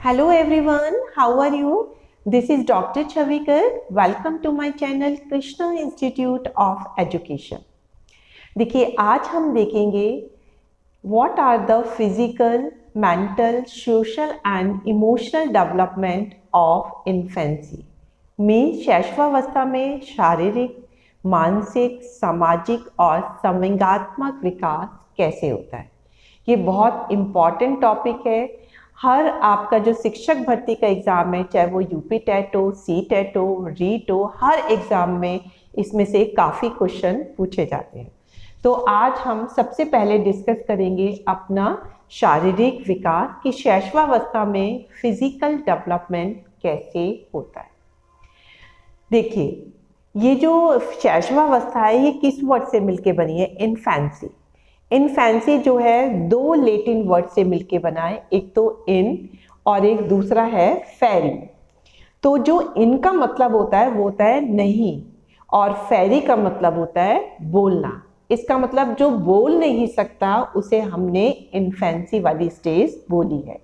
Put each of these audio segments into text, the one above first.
Hello everyone, how are you? This is Dr. Chavikar. Welcome to my channel Krishna Institute of Education. देखिए आज हम देखेंगे what are the physical, mental, social and emotional development of infancy. Means शैशवावस्था में शारीरिक, मानसिक, सामाजिक और संवेगात्मक विकास कैसे होता है। ये बहुत इम्पॉर्टेंट टॉपिक है। हर आपका जो शिक्षक भर्ती का एग्ज़ाम है, चाहे वो यूपी टेट हो, सी टेट हो, रीट हो, हर एग्ज़ाम में इसमें से काफ़ी क्वेश्चन पूछे जाते हैं। तो आज हम सबसे पहले डिस्कस करेंगे अपना शारीरिक विकास कि शैशवावस्था में फिजिकल डेवलपमेंट कैसे होता है। देखिए, ये जो शैशवावस्था है ये किस वर्ड से मिलके बनी है? इन्फेंसी। इन्फेंसी जो है दो लैटिन वर्ड से मिलके बना है, एक तो इन और एक दूसरा है फेरी। तो जो इन का मतलब होता है वो होता है नहीं, और फेरी का मतलब होता है बोलना। इसका मतलब जो बोल नहीं सकता उसे हमने इन्फेंसी वाली स्टेज बोली है।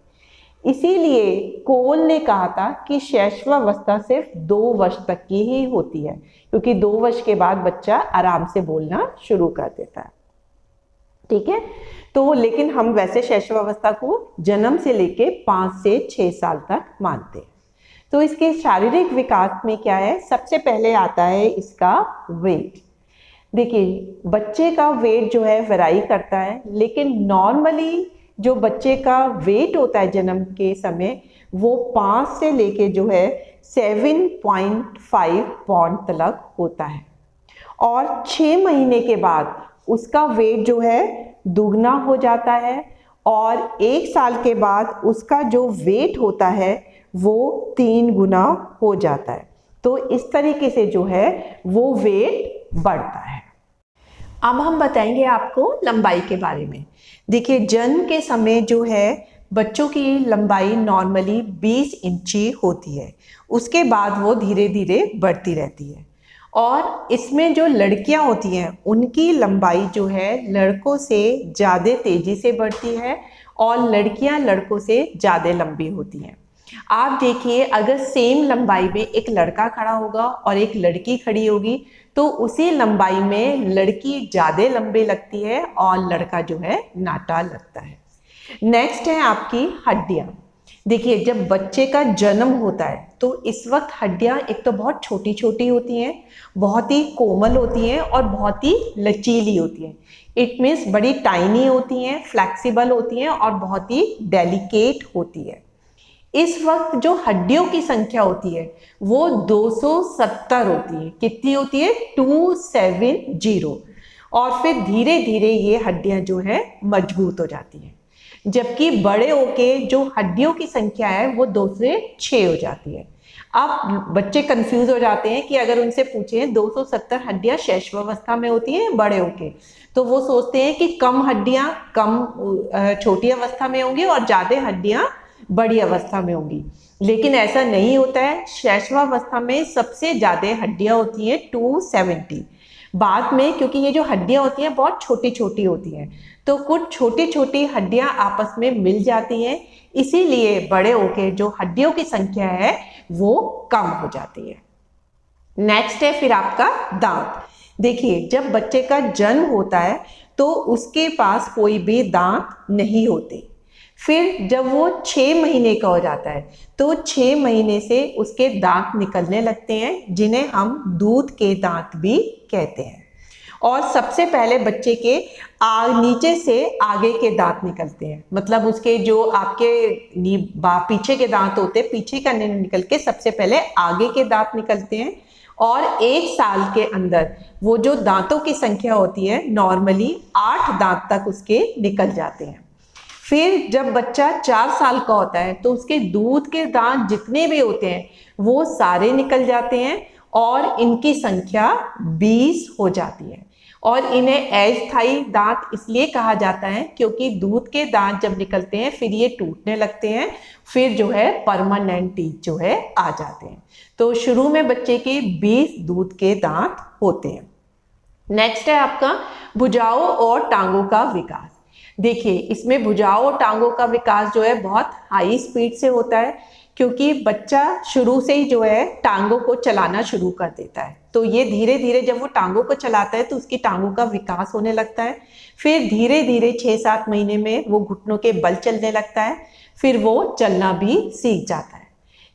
इसीलिए कोल ने कहा था कि शैशवावस्था सिर्फ 2 वर्ष तक की ही होती है, क्योंकि 2 वर्ष के बाद बच्चा आराम से बोलना शुरू कर देता है। ठीक है, तो लेकिन हम वैसे शैशवावस्था को जन्म से लेके 5 से 6 साल तक मानते हैं। तो इसके शारीरिक विकास में क्या है? सबसे पहले आता है इसका वेट। देखिए, बच्चे का वेट जो है वेराई करता है, लेकिन नॉर्मली जो बच्चे का वेट होता है जन्म के समय वो 5 से लेके जो है 7.5 पाउंड तक होता है, और 6 महीने के बाद उसका वेट जो है दुगना हो जाता है, और 1 साल के बाद उसका जो वेट होता है वो 3 गुना हो जाता है। तो इस तरीके से जो है वो वेट बढ़ता है। अब हम बताएंगे आपको लंबाई के बारे में। देखिए, जन्म के समय जो है बच्चों की लंबाई नॉर्मली 20 इंची होती है, उसके बाद वो धीरे धीरे बढ़ती रहती है। और इसमें जो लड़कियां होती हैं उनकी लंबाई जो है लड़कों से ज़्यादा तेज़ी से बढ़ती है, और लड़कियां लड़कों से ज़्यादा लंबी होती हैं। आप देखिए, अगर सेम लंबाई में एक लड़का खड़ा होगा और एक लड़की खड़ी होगी तो उसी लंबाई में लड़की ज़्यादा लंबी लगती है और लड़का जो है नाटा लगता है। नेक्स्ट है आपकी हड्डियाँ। देखिए, जब बच्चे का जन्म होता है तो इस वक्त हड्डियाँ एक तो बहुत छोटी छोटी होती हैं, बहुत ही कोमल होती हैं और बहुत ही लचीली होती हैं। इट मीन्स बड़ी टाइनी होती हैं, फ्लेक्सिबल होती हैं और बहुत ही डेलिकेट होती है। इस वक्त जो हड्डियों की संख्या होती है वो 270 होती है। कितनी होती है? 270। और फिर धीरे धीरे ये हड्डियां जो है मजबूत हो जाती हैं, जबकि बड़े होके जो हड्डियों की संख्या है वो 2 से 6 हो जाती है। अब बच्चे कंफ्यूज हो जाते हैं कि अगर उनसे पूछें 270 हड्डियां शैशवावस्था में होती हैं बड़े होके, तो वो सोचते हैं कि कम हड्डियां कम छोटी अवस्था में होंगी और ज़्यादा हड्डियां बड़ी अवस्था में होंगी, लेकिन ऐसा नहीं होता है। शैशवावस्था में सबसे ज़्यादा हड्डियां होती हैं 270। बाद में क्योंकि ये जो हड्डियां होती हैं बहुत छोटी छोटी होती हैं, तो कुछ छोटी छोटी हड्डियां आपस में मिल जाती हैं, इसीलिए बड़े होके जो हड्डियों की संख्या है वो कम हो जाती है। नेक्स्ट है फिर आपका दांत। देखिए, जब बच्चे का जन्म होता है तो उसके पास कोई भी दांत नहीं होते। फिर जब वो 6 महीने का हो जाता है तो 6 महीने से उसके दांत निकलने लगते हैं, जिन्हें हम दूध के दांत भी कहते हैं। और सबसे पहले बच्चे के नीचे से आगे के दांत निकलते हैं, मतलब उसके जो आपके पीछे के दांत होते हैं, पीछे का निकल के सबसे पहले आगे के दांत निकलते हैं। और 1 साल के अंदर वो जो दांतों की संख्या होती है नॉर्मली 8 दांत तक उसके निकल जाते हैं। फिर जब बच्चा 4 साल का होता है तो उसके दूध के दांत जितने भी होते हैं वो सारे निकल जाते हैं, और इनकी संख्या 20 हो जाती है। और इन्हें अस्थायी दांत इसलिए कहा जाता है क्योंकि दूध के दांत जब निकलते हैं फिर ये टूटने लगते हैं, फिर जो है परमानेंट टीथ जो है आ जाते हैं। तो शुरू में बच्चे के 20 दूध के दांत होते हैं। नेक्स्ट है आपका भुजाओं और टांगों का विकास। देखिए, इसमें भुजाओं और टांगों का विकास जो है बहुत हाई स्पीड से होता है, क्योंकि बच्चा शुरू से ही जो है टांगों को चलाना शुरू कर देता है। तो ये धीरे धीरे जब वो टांगों को चलाता है तो उसकी टांगों का विकास होने लगता है। फिर धीरे धीरे 6-7 महीने में वो घुटनों के बल चलने लगता है, फिर वो चलना भी सीख जाता है।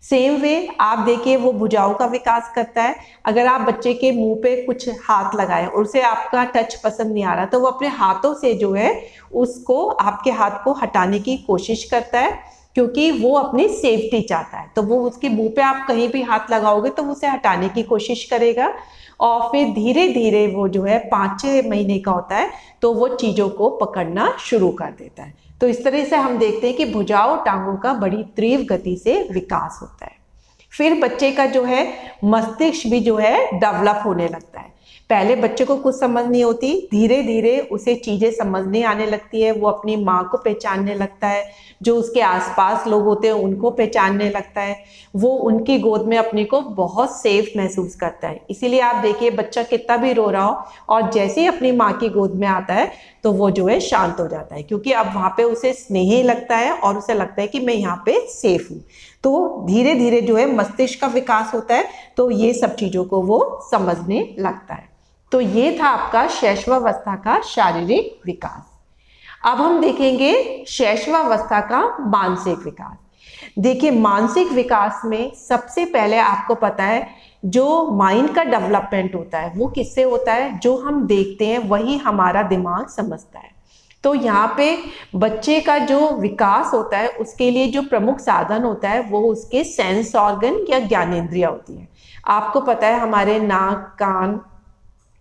सेम वे आप देखिए, वो भुजाओं का विकास करता है। अगर आप बच्चे के मुंह पे कुछ हाथ लगाएं और उसे आपका टच पसंद नहीं आ रहा, तो वो अपने हाथों से जो है उसको, आपके हाथ को हटाने की कोशिश करता है, क्योंकि वो अपनी सेफ्टी चाहता है। तो वो उसके मुंह पे आप कहीं भी हाथ लगाओगे तो उसे हटाने की कोशिश करेगा। और फिर धीरे धीरे वो जो है 5-6 महीने का होता है तो वो चीज़ों को पकड़ना शुरू कर देता है। तो इस तरह से हम देखते हैं कि भुजाओं टांगों का बड़ी तीव्र गति से विकास होता है। फिर बच्चे का जो है मस्तिष्क भी जो है डेवलप होने लगता है। पहले बच्चे को कुछ समझ नहीं होती, धीरे धीरे उसे चीज़ें समझने आने लगती है। वो अपनी माँ को पहचानने लगता है, जो उसके आसपास लोग होते हैं उनको पहचानने लगता है। वो उनकी गोद में अपने को बहुत सेफ महसूस करता है। इसीलिए आप देखिए, बच्चा कितना भी रो रहा हो और जैसे ही अपनी माँ की गोद में आता है तो वो जो है शांत हो जाता है, क्योंकि अब वहाँ पे उसे स्नेह लगता है और उसे लगता है कि मैं यहाँ पे सेफ हूँ। तो धीरे धीरे जो है मस्तिष्क का विकास होता है, तो ये सब चीज़ों को वो समझने लगता है। तो ये था आपका शैशवावस्था का शारीरिक विकास। अब हम देखेंगे शैशवावस्था का मानसिक विकास। देखिए, मानसिक विकास में सबसे पहले आपको पता है जो माइंड का डेवलपमेंट होता है वो किससे होता है? जो हम देखते हैं वही हमारा दिमाग समझता है। तो यहाँ पे बच्चे का जो विकास होता है उसके लिए जो प्रमुख साधन होता है वो उसके सेंस ऑर्गन या ज्ञानेंद्रियां होती हैं। आपको पता है हमारे नाक, कान,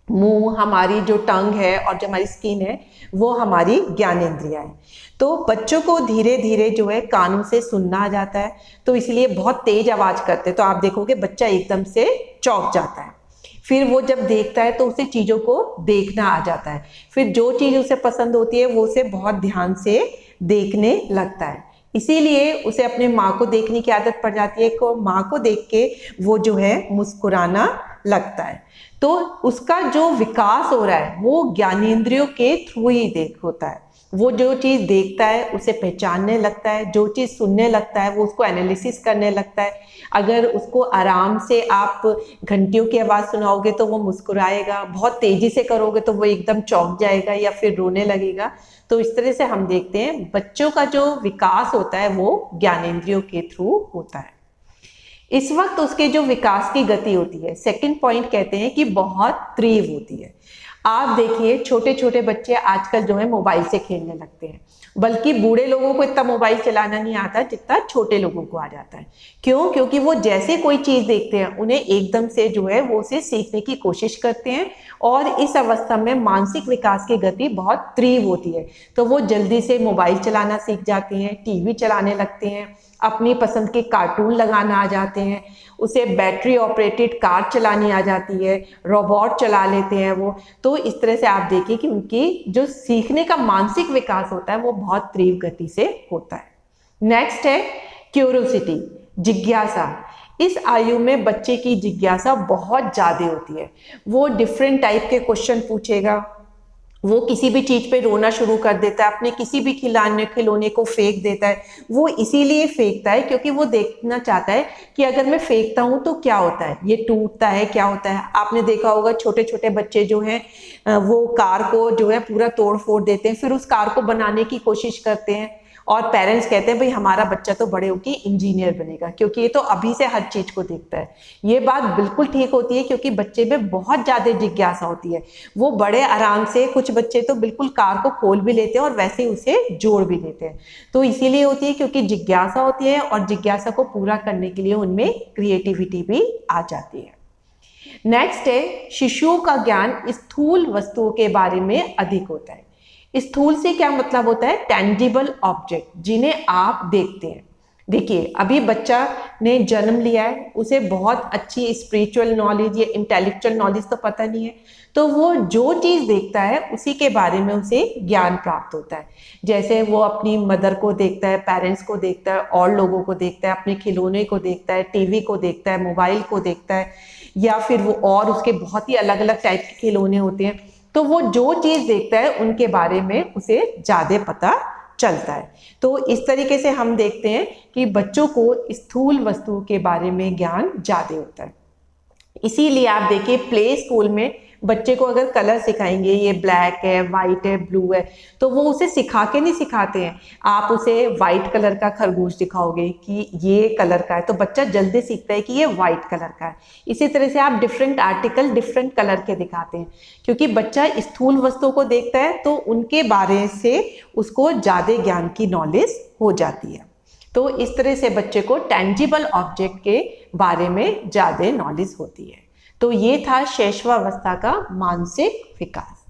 मुंह, हमारी जो टंग है और जो हमारी स्किन है वो हमारी ज्ञानेंद्रियां है। तो बच्चों को धीरे धीरे जो है कानों से सुनना आ जाता है, तो इसलिए बहुत तेज आवाज करते हैं तो आप देखोगे बच्चा एकदम से चौंक जाता है। फिर वो जब देखता है तो उसे चीज़ों को देखना आ जाता है। फिर जो चीज़ उसे पसंद होती है वो उसे बहुत ध्यान से देखने लगता है। इसीलिए उसे अपने माँ को देखने की आदत पड़ जाती है कि माँ को देख के वो जो है मुस्कुराना लगता है। तो उसका जो विकास हो रहा है वो ज्ञानेंद्रियों के थ्रू ही होता है। वो जो चीज़ देखता है उसे पहचानने लगता है, जो चीज़ सुनने लगता है वो उसको एनालिसिस करने लगता है। अगर उसको आराम से आप घंटियों की आवाज़ सुनाओगे तो वो मुस्कुराएगा, बहुत तेज़ी से करोगे तो वो एकदम चौंक जाएगा या फिर रोने लगेगा। तो इस तरह से हम देखते हैं बच्चों का जो विकास होता है वो ज्ञानेंद्रियों के थ्रू होता है। इस वक्त उसके जो विकास की गति होती है, सेकंड पॉइंट कहते हैं कि बहुत तीव्र होती है। आप देखिए, छोटे छोटे बच्चे आजकल जो है मोबाइल से खेलने लगते हैं, बल्कि बूढ़े लोगों को इतना मोबाइल चलाना नहीं आता जितना छोटे लोगों को आ जाता है। क्यों? क्योंकि वो जैसे कोई चीज़ देखते हैं उन्हें एकदम से जो है वो उसे सीखने की कोशिश करते हैं, और इस अवस्था में मानसिक विकास की गति बहुत तीव्र होती है। तो वो जल्दी से मोबाइल चलाना सीख जाते हैं, टीवी चलाने लगते हैं, अपनी पसंद के कार्टून लगाना आ जाते हैं, उसे बैटरी ऑपरेटेड कार चलानी आ जाती है, रोबोट चला लेते हैं वो। तो इस तरह से आप देखिए कि उनकी जो सीखने का मानसिक विकास होता है वो बहुत तीव्र गति से होता है। नेक्स्ट है क्यूरियोसिटी, जिज्ञासा। इस आयु में बच्चे की जिज्ञासा बहुत ज़्यादा होती है। वो डिफरेंट टाइप के क्वेश्चन पूछेगा, वो किसी भी चीज़ पे रोना शुरू कर देता है, अपने किसी भी खिलौने को फेंक देता है। वो इसीलिए फेंकता है क्योंकि वो देखना चाहता है कि अगर मैं फेंकता हूँ तो क्या होता है, ये टूटता है, क्या होता है। आपने देखा होगा छोटे छोटे बच्चे जो हैं वो कार को जो है पूरा तोड़ फोड़ देते हैं, फिर उस कार को बनाने की कोशिश करते हैं, और पेरेंट्स कहते हैं भाई हमारा बच्चा तो बड़े होके इंजीनियर बनेगा, क्योंकि ये तो अभी से हर चीज़ को देखता है। ये बात बिल्कुल ठीक होती है, क्योंकि बच्चे में बहुत ज़्यादा जिज्ञासा होती है। वो बड़े आराम से, कुछ बच्चे तो बिल्कुल कार को खोल भी लेते हैं और वैसे ही उसे जोड़ भी लेते हैं। तो इसीलिए होती है क्योंकि जिज्ञासा होती है, और जिज्ञासा को पूरा करने के लिए उनमें क्रिएटिविटी भी आ जाती है। नेक्स्ट है, शिशुओं का ज्ञान स्थूल वस्तुओं के बारे में अधिक होता है। स्थूल से क्या मतलब होता है? टेंजिबल ऑब्जेक्ट, जिन्हें आप देखते हैं। देखिए, अभी बच्चा ने जन्म लिया है, उसे बहुत अच्छी स्पिरिचुअल नॉलेज या इंटेलेक्चुअल नॉलेज तो पता नहीं है, तो वो जो चीज़ देखता है उसी के बारे में उसे ज्ञान प्राप्त होता है। जैसे वो अपनी मदर को देखता है, पेरेंट्स को देखता है, और लोगों को देखता है, अपने खिलौने को देखता है, टीवी को देखता है, मोबाइल को देखता है, या फिर वो और उसके बहुत ही अलग अलग टाइप के खिलौने होते हैं, तो वो जो चीज़ देखता है उनके बारे में उसे ज़्यादा पता चलता है। तो इस तरीके से हम देखते हैं कि बच्चों को स्थूल वस्तुओं के बारे में ज्ञान ज़्यादा होता है। इसीलिए आप देखिए प्ले स्कूल में बच्चे को अगर कलर सिखाएंगे, ये ब्लैक है, वाइट है, ब्लू है, तो वो उसे सिखा के नहीं सिखाते हैं। आप उसे वाइट कलर का खरगोश दिखाओगे कि ये कलर का है, तो बच्चा जल्दी सीखता है कि ये वाइट कलर का है। इसी तरह से आप डिफरेंट आर्टिकल डिफरेंट कलर के दिखाते हैं, क्योंकि बच्चा स्थूल वस्तुओं को देखता है तो उनके बारे से उसको ज़्यादा ज्ञान की नॉलेज हो जाती है। तो इस तरह से बच्चे को टेंजिबल ऑब्जेक्ट के बारे में ज़्यादा नॉलेज होती है। तो ये था शैशवावस्था का मानसिक विकास।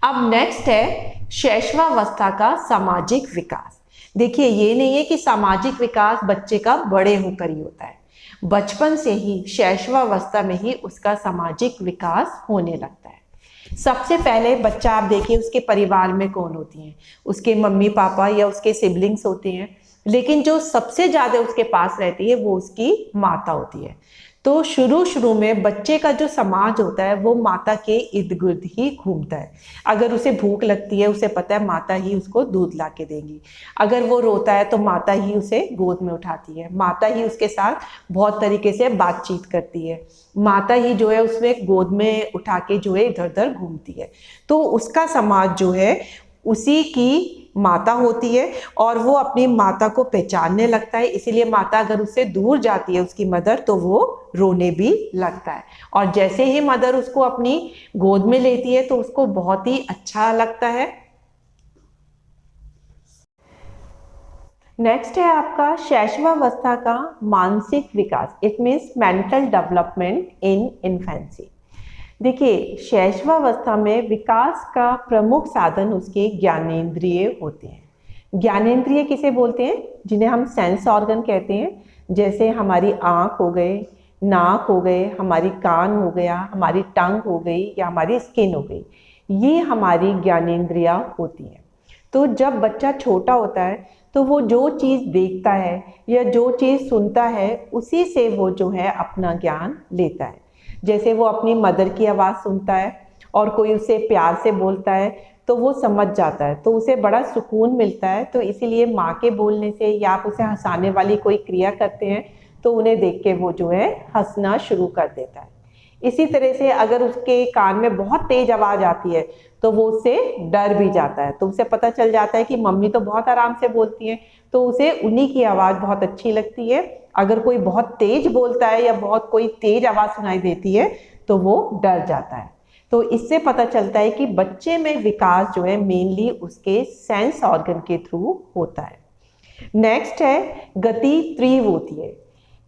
अब नेक्स्ट है शैशवावस्था का सामाजिक विकास। देखिए, ये नहीं है कि सामाजिक विकास बच्चे का बड़े होकर ही होता है, बचपन से ही शैशवावस्था में ही उसका सामाजिक विकास होने लगता है। सबसे पहले बच्चा आप देखिए उसके परिवार में कौन होती हैं, उसके मम्मी पापा या उसके सिबलिंग्स होते हैं, लेकिन जो सबसे ज़्यादा उसके पास रहती है वो उसकी माता होती है। तो शुरू में बच्चे का जो समाज होता है वो माता के इर्द गिर्द ही घूमता है। अगर उसे भूख लगती है, उसे पता है माता ही उसको दूध ला के देंगी। अगर वो रोता है तो माता ही उसे गोद में उठाती है, माता ही उसके साथ बहुत तरीके से बातचीत करती है, माता ही जो है उसमें गोद में उठा के जो है इधर उधर घूमती है। तो उसका समाज जो है उसी की माता होती है और वो अपनी माता को पहचानने लगता है। इसीलिए माता अगर उससे दूर जाती है, उसकी मदर, तो वो रोने भी लगता है। और जैसे ही मदर उसको अपनी गोद में लेती है तो उसको बहुत ही अच्छा लगता है। नेक्स्ट है आपका शैशवावस्था का मानसिक विकास। It means mental development in infancy. देखिए, शैशवावस्था में विकास का प्रमुख साधन उसके ज्ञानेंद्रिय होते हैं। ज्ञानेंद्रिय किसे बोलते हैं? जिन्हें हम सेंस ऑर्गन कहते हैं। जैसे हमारी आँख हो गए, नाक हो गए, हमारी कान हो गया, हमारी टंग हो गई या हमारी स्किन हो गई, ये हमारी ज्ञानेंद्रियाँ होती हैं। तो जब बच्चा छोटा होता है तो वो जो चीज़ देखता है या जो चीज़ सुनता है उसी से वो जो है अपना ज्ञान लेता है। जैसे वो अपनी मदर की आवाज़ सुनता है और कोई उसे प्यार से बोलता है तो वो समझ जाता है, तो उसे बड़ा सुकून मिलता है। तो इसीलिए माँ के बोलने से या आप उसे हंसाने वाली कोई क्रिया करते हैं तो उन्हें देख के वो जो है हंसना शुरू कर देता है। इसी तरह से अगर उसके कान में बहुत तेज आवाज़ आती है तो वो उससे डर भी जाता है। तो उसे पता चल जाता है कि मम्मी तो बहुत आराम से बोलती हैं, तो उसे उन्हीं की आवाज़ बहुत अच्छी लगती है। अगर कोई बहुत तेज बोलता है या बहुत कोई तेज आवाज़ सुनाई देती है तो वो डर जाता है। तो इससे पता चलता है कि बच्चे में विकास जो है मेनली उसके सेंस ऑर्गन के थ्रू होता है। नेक्स्ट है गति तीव्र होती है।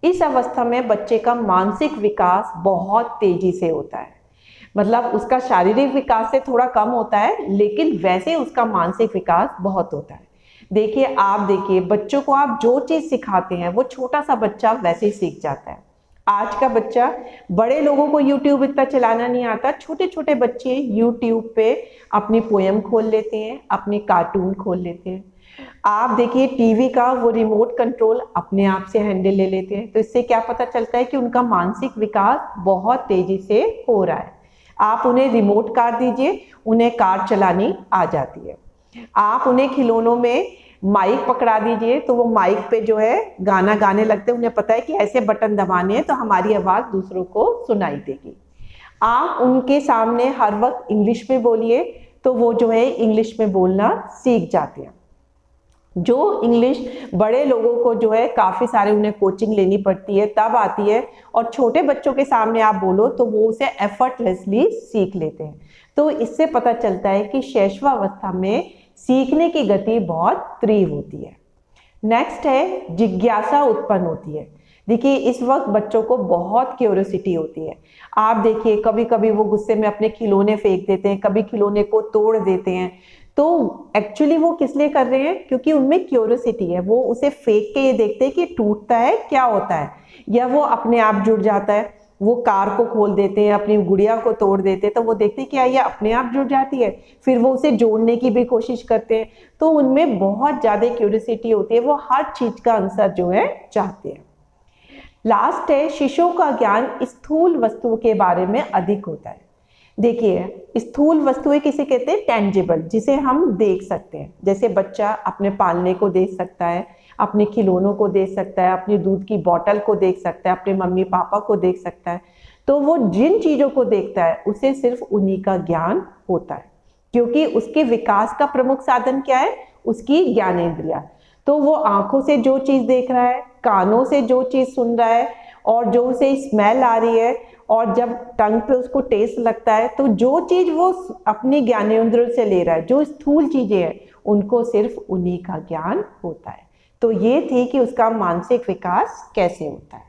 इस अवस्था में बच्चे का मानसिक विकास बहुत तेजी से होता है। मतलब उसका शारीरिक विकास से थोड़ा कम होता है, लेकिन वैसे उसका मानसिक विकास बहुत होता है। देखिए, आप देखिए बच्चों को आप जो चीज़ सिखाते हैं वो छोटा सा बच्चा वैसे ही सीख जाता है। आज का बच्चा, बड़े लोगों को यूट्यूब इतना चलाना नहीं आता, छोटे छोटे बच्चे यूट्यूब पे अपनी पोएम खोल लेते हैं, अपने कार्टून खोल लेते हैं। आप देखिए टीवी का वो रिमोट कंट्रोल अपने आप से हैंडल ले लेते हैं। तो इससे क्या पता चलता है कि उनका मानसिक विकास बहुत तेजी से हो रहा है। आप उन्हें रिमोट कार दीजिए, उन्हें कार चलानी आ जाती है। आप उन्हें खिलौनों में माइक पकड़ा दीजिए तो वो माइक पे जो है गाना गाने लगते हैं। उन्हें पता है कि ऐसे बटन दबाने हैं तो हमारी आवाज़ दूसरों को सुनाई देगी। आप उनके सामने हर वक्त इंग्लिश में बोलिए तो वो जो है इंग्लिश में बोलना सीख जाते हैं। जो इंग्लिश बड़े लोगों को जो है काफ़ी सारे उन्हें कोचिंग लेनी पड़ती है तब आती है, और छोटे बच्चों के सामने आप बोलो तो वो उसे एफर्टलेसली सीख लेते हैं। तो इससे पता चलता है कि शैशवावस्था में सीखने की गति बहुत तीव्र होती है। नेक्स्ट है जिज्ञासा उत्पन्न होती है। देखिए, इस वक्त बच्चों को बहुत क्यूरियोसिटी होती है। आप देखिए कभी कभी वो गुस्से में अपने खिलौने फेंक देते हैं, कभी खिलौने को तोड़ देते हैं। तो एक्चुअली वो किस लिए कर रहे हैं? क्योंकि उनमें क्यूरियोसिटी है। वो उसे फेंक के ये देखते हैं कि टूटता है क्या होता है, या वो अपने आप जुड़ जाता है। वो कार को खोल देते हैं, अपनी गुड़िया को तोड़ देते हैं, तो वो देखते हैं कि ये अपने आप जुड़ जाती है। फिर वो उसे जोड़ने की भी कोशिश करते हैं। तो उनमें बहुत ज़्यादा क्यूरियोसिटी होती है, वो हर चीज़ का आंसर जो है चाहते हैं। लास्ट है शिशुओं का ज्ञान स्थूल वस्तुओं के बारे में अधिक होता है। देखिए, स्थूल वस्तुएं किसे कहते हैं? टेंजिबल, जिसे हम देख सकते हैं। जैसे बच्चा अपने पालने को देख सकता है, अपने खिलौनों को देख सकता है, अपनी दूध की बोतल को देख सकता है, अपने मम्मी पापा को देख सकता है। तो वो जिन चीजों को देखता है उसे सिर्फ उन्हीं का ज्ञान होता है, क्योंकि उसके विकास का प्रमुख साधन क्या है? उसकी ज्ञानेंद्रिया। तो वो आंखों से जो चीज देख रहा है, कानों से जो चीज सुन रहा है, और जो उसे स्मेल आ रही है, और जब टंग पे उसको टेस्ट लगता है, तो जो चीज वो अपनी ज्ञानेंद्रियों से ले रहा है, जो स्थूल चीजें हैं, उनको सिर्फ उन्हीं का ज्ञान होता है। तो ये थी कि उसका मानसिक विकास कैसे होता है।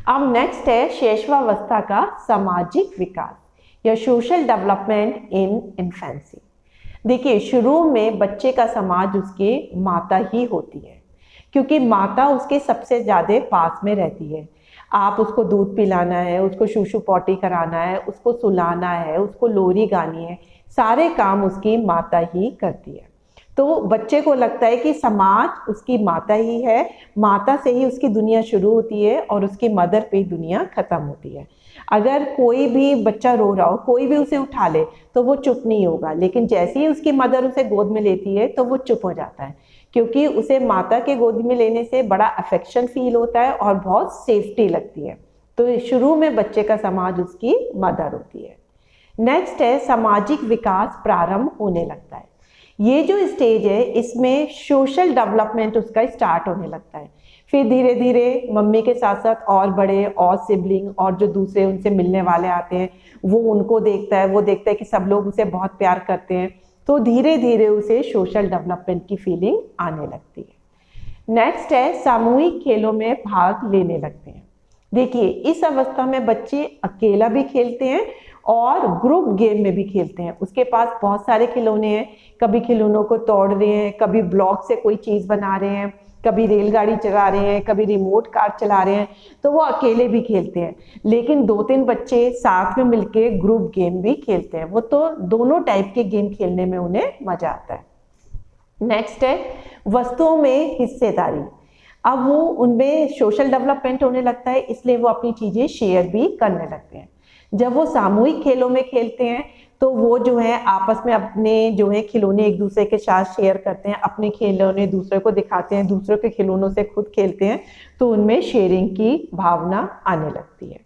अब नेक्स्ट है शैशवावस्था का सामाजिक विकास या सोशल डेवलपमेंट इन इन्फेंसी। देखिए, शुरू में बच्चे का समाज उसके माता ही होती है, क्योंकि माता उसके सबसे ज़्यादा पास में रहती है। आप उसको दूध पिलाना है, उसको शूशु पॉटी कराना है, उसको सुलाना है, उसको लोरी गानी है, सारे काम उसकी माता ही करती है। तो बच्चे को लगता है कि समाज उसकी माता ही है, माता से ही उसकी दुनिया शुरू होती है और उसकी मदर पे दुनिया खत्म होती है। अगर कोई भी बच्चा रो रहा हो, कोई भी उसे उठा ले, तो वो चुप नहीं होगा, लेकिन जैसे ही उसकी मदर उसे गोद में लेती है तो वो चुप हो जाता है, क्योंकि उसे माता के गोद में लेने से बड़ा अफेक्शन फील होता है और बहुत सेफ्टी लगती है। तो शुरू में बच्चे का समाज उसकी मदर होती है। नेक्स्ट है सामाजिक विकास प्रारंभ होने लगता है। ये जो स्टेज है, इसमें सोशल डेवलपमेंट उसका स्टार्ट होने लगता है। फिर धीरे धीरे मम्मी के साथ साथ और बड़े और सिबलिंग और जो दूसरे उनसे मिलने वाले आते हैं, वो उनको देखता है, वो देखता है कि सब लोग उसे बहुत प्यार करते हैं, तो धीरे धीरे उसे सोशल डेवलपमेंट की फीलिंग आने लगती है। नेक्स्ट है सामूहिक खेलों में भाग लेने लगते हैं। देखिए, इस अवस्था में बच्चे अकेला भी खेलते हैं और ग्रुप गेम में भी खेलते हैं। उसके पास बहुत सारे खिलौने हैं, कभी खिलौनों को तोड़ रहे हैं, कभी ब्लॉक से कोई चीज़ बना रहे हैं, कभी रेलगाड़ी चला रहे हैं, कभी रिमोट कार चला रहे हैं, तो वो अकेले भी खेलते हैं। लेकिन 2-3 बच्चे साथ में मिलके ग्रुप गेम भी खेलते हैं। वो तो दोनों टाइप के गेम खेलने में उन्हें मजा आता है। नेक्स्ट है वस्तुओं में हिस्सेदारी। अब वो उनमें सोशल डेवलपमेंट होने लगता है, इसलिए वो अपनी चीज़ें शेयर भी करने लगते हैं। जब वो सामूहिक खेलों में खेलते हैं तो वो जो है आपस में अपने जो है खिलौने एक दूसरे के साथ शेयर करते हैं, अपने खिलौने दूसरे को दिखाते हैं, दूसरों के खिलौनों से खुद खेलते हैं, तो उनमें शेयरिंग की भावना आने लगती है।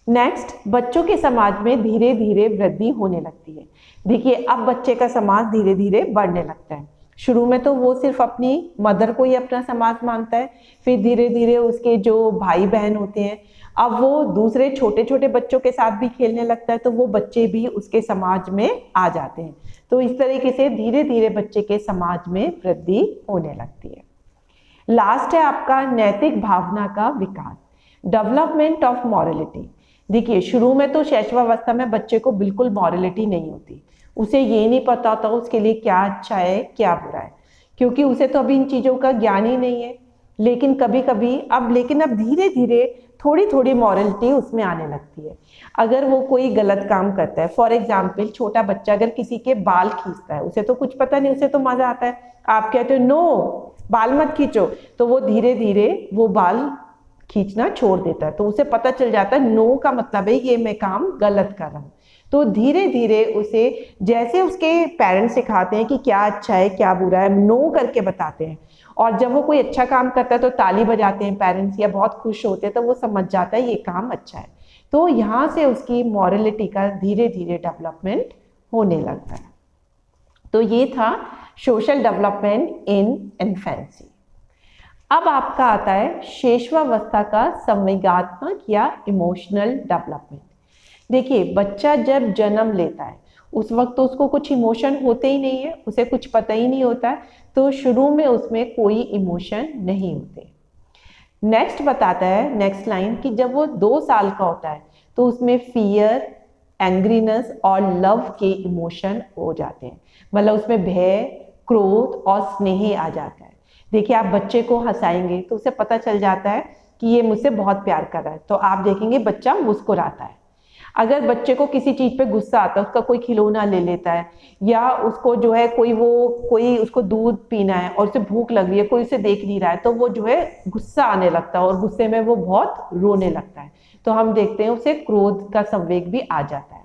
नेक्स्ट, बच्चों के समाज में धीरे धीरे वृद्धि होने लगती है। देखिए, अब बच्चे का समाज धीरे धीरे बढ़ने लगता है। शुरू में तो वो सिर्फ अपनी मदर को ही अपना समाज मानता है, फिर धीरे धीरे उसके जो भाई बहन होते हैं, अब वो दूसरे छोटे छोटे बच्चों के साथ भी खेलने लगता है, तो वो बच्चे भी उसके समाज में आ जाते हैं। तो इस तरीके से धीरे धीरे बच्चे के समाज में वृद्धि होने लगती है। लास्ट है आपका नैतिक भावना का विकास, डेवलपमेंट ऑफ मॉरलिटी। देखिए, शुरू में तो शैशवावस्था में बच्चे को बिल्कुल मॉरलिटी नहीं होती, उसे ये नहीं पता होता उसके लिए क्या अच्छा है क्या बुरा है, क्योंकि उसे तो अभी इन चीज़ों का ज्ञान ही नहीं है। लेकिन कभी कभी अब धीरे धीरे थोड़ी थोड़ी मॉरलिटी उसमें आने लगती है। अगर वो कोई गलत काम करता है, फॉर एग्जाम्पल छोटा बच्चा अगर किसी के बाल खींचता है, उसे तो कुछ पता नहीं, उसे तो मजा आता है, आप कहते हो नो बाल मत खींचो, तो वो धीरे धीरे वो बाल खींचना छोड़ देता है। तो उसे पता चल जाता है नो का मतलब है ये मैं काम गलत कर रहा हूँ। तो धीरे धीरे उसे जैसे उसके पेरेंट्स सिखाते हैं कि क्या अच्छा है क्या बुरा है, नो करके बताते हैं, और जब वो कोई अच्छा काम करता है तो ताली बजाते हैं पेरेंट्स या बहुत खुश होते हैं, तो वो समझ जाता है ये काम अच्छा है। तो यहाँ से उसकी मॉरलिटी का धीरे धीरे डेवलपमेंट होने लगता है। तो ये था सोशल डेवलपमेंट इन इन्फेंसी। अब आपका आता है शैशवावस्था का संवेगात्मक या इमोशनल डेवलपमेंट। देखिए, बच्चा जब जन्म लेता है उस वक्त तो उसको कुछ इमोशन होते ही नहीं है, उसे कुछ पता ही नहीं होता है, तो शुरू में उसमें कोई इमोशन नहीं होते। नेक्स्ट बताता है नेक्स्ट लाइन कि जब वो 2 साल का होता है तो उसमें फियर, एंग्रीनेस और लव के इमोशन हो जाते हैं, मतलब उसमें भय, क्रोध और स्नेह आ जाता है। देखिए, आप बच्चे को हंसाएंगे तो उसे पता चल जाता है कि ये मुझसे बहुत प्यार कर रहा है, तो आप देखेंगे बच्चा मुस्कुराता है। अगर बच्चे को किसी चीज पे गुस्सा आता है, उसका कोई खिलौना ले लेता है, या उसको जो है कोई उसको दूध पीना है और उसे भूख लग रही है, कोई उसे देख नहीं रहा है, तो वो जो है गुस्सा आने लगता है और गुस्से में वो बहुत रोने लगता है। तो हम देखते हैं उसे क्रोध का संवेग भी आ जाता है।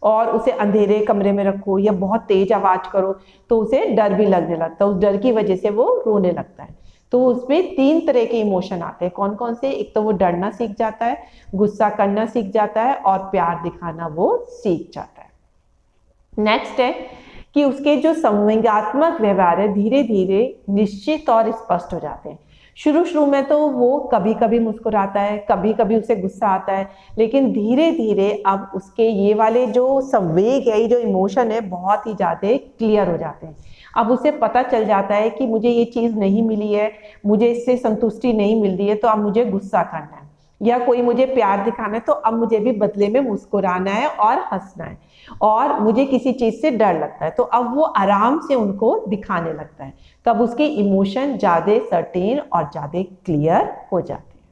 और उसे अंधेरे कमरे में रखो या बहुत तेज आवाज करो तो उसे डर भी लगने लगता है, उस डर की वजह से वो रोने लगता है। तो उसमें 3 तरह के इमोशन आते हैं। कौन कौन से? एक तो वो डरना सीख जाता है, गुस्सा करना सीख जाता है और प्यार दिखाना वो सीख जाता है। नेक्स्ट है कि उसके जो संवेगात्मक व्यवहार है धीरे धीरे निश्चित और स्पष्ट हो जाते हैं। शुरू शुरू में तो वो कभी कभी मुस्कुराता है, कभी कभी उसे गुस्सा आता है, लेकिन धीरे धीरे अब उसके ये वाले जो संवेग है, ये जो इमोशन है, बहुत ही ज़्यादा क्लियर हो जाते हैं। अब उसे पता चल जाता है कि मुझे ये चीज़ नहीं मिली है, मुझे इससे संतुष्टि नहीं मिल रही है, तो अब मुझे गुस्सा करना है, या कोई मुझे प्यार दिखाना है तो अब मुझे भी बदले में मुस्कुराना है और हंसना है, और मुझे किसी चीज़ से डर लगता है तो अब वो आराम से उनको दिखाने लगता है। तब उसके इमोशन ज़्यादा सर्टेन और ज़्यादा क्लियर हो जाते हैं।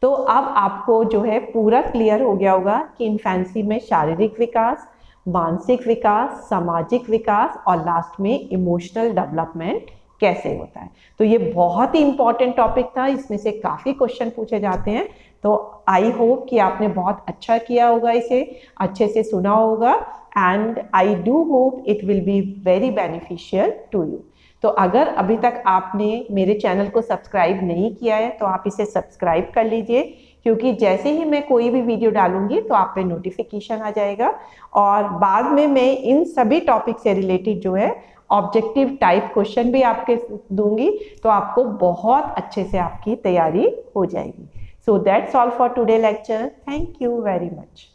तो अब आपको जो है पूरा क्लियर हो गया होगा कि इन्फेंसी में शारीरिक विकास, मानसिक विकास, सामाजिक विकास और लास्ट में इमोशनल डेवलपमेंट कैसे होता है। तो ये बहुत ही इंपॉर्टेंट टॉपिक था, इसमें से काफ़ी क्वेश्चन पूछे जाते हैं। तो आई होप कि आपने बहुत अच्छा किया होगा, इसे अच्छे से सुना होगा, and I do hope it will be very beneficial to you. तो अगर अभी तक आपने मेरे चैनल को सब्सक्राइब नहीं किया है तो आप इसे सब्सक्राइब कर लीजिए, क्योंकि जैसे ही मैं कोई भी वीडियो डालूंगी तो आप पे नोटिफिकेशन आ जाएगा, और बाद में मैं इन सभी टॉपिक से रिलेटेड जो है ऑब्जेक्टिव टाइप क्वेश्चन भी आपके दूंगी, तो आपको बहुत अच्छे से आपकी तैयारी हो जाएगी। So that's all for today lecture. Thank you very much.